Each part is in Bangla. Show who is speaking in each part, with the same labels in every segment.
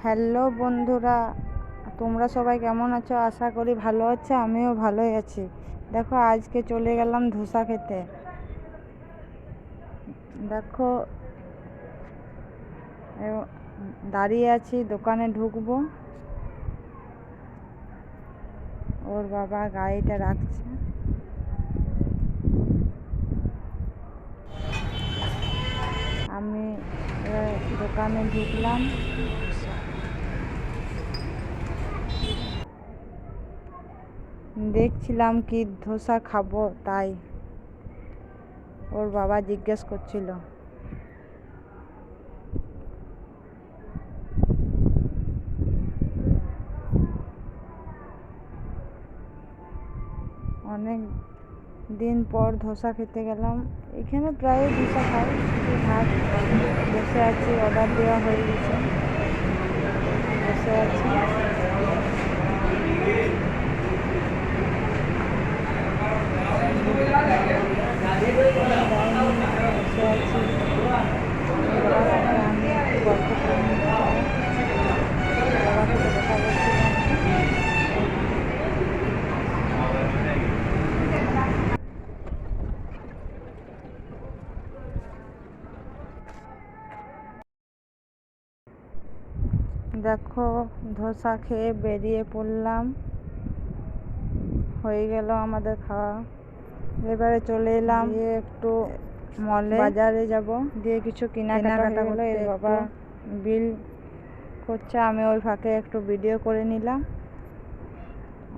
Speaker 1: হ্যালো বন্ধুরা, তোমরা সবাই কেমন আছো? আশা করি ভালো আছো। আমিও ভালোই আছি। দেখো, আজকে চলে গেলাম ধোসা খেতে। দেখো, দাঁড়িয়ে আছি, দোকানে ঢুকবো। ওর বাবা গাড়িটা রাখছে। আমি দোকানে ঢুকলাম। দেখছিলাম কি ধোসা খাবো, তাই ওর বাবা জিজ্ঞেস করছিল। অনেক দিন পর ধোসা খেতে গেলাম। এখানে প্রায় ধোসা খাই, ভাত। বসে আছি, অর্ডার দেওয়া হয়ে গেছে। বসে আছি। বসে আছি, আমি গল্প করে বাবার সাথে কথা বলছিলাম। দেখো, ধোসা খেয়ে বেরিয়ে পড়লাম। হয়ে গেল আমাদের খাওয়া। এবারে চলে এলাম একটু মলে, বাজারে যাব, দিয়ে কিছু কেনাকাটা হলো। এর বাবা বিল করছে, আমি ওই ফাঁকে একটু ভিডিও করে নিলাম।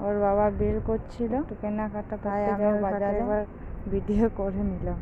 Speaker 1: ওর বাবা বিল করছিল, একটু কেনাকাটা, তাই আমি বাজারে এবার ভিডিও করে নিলাম।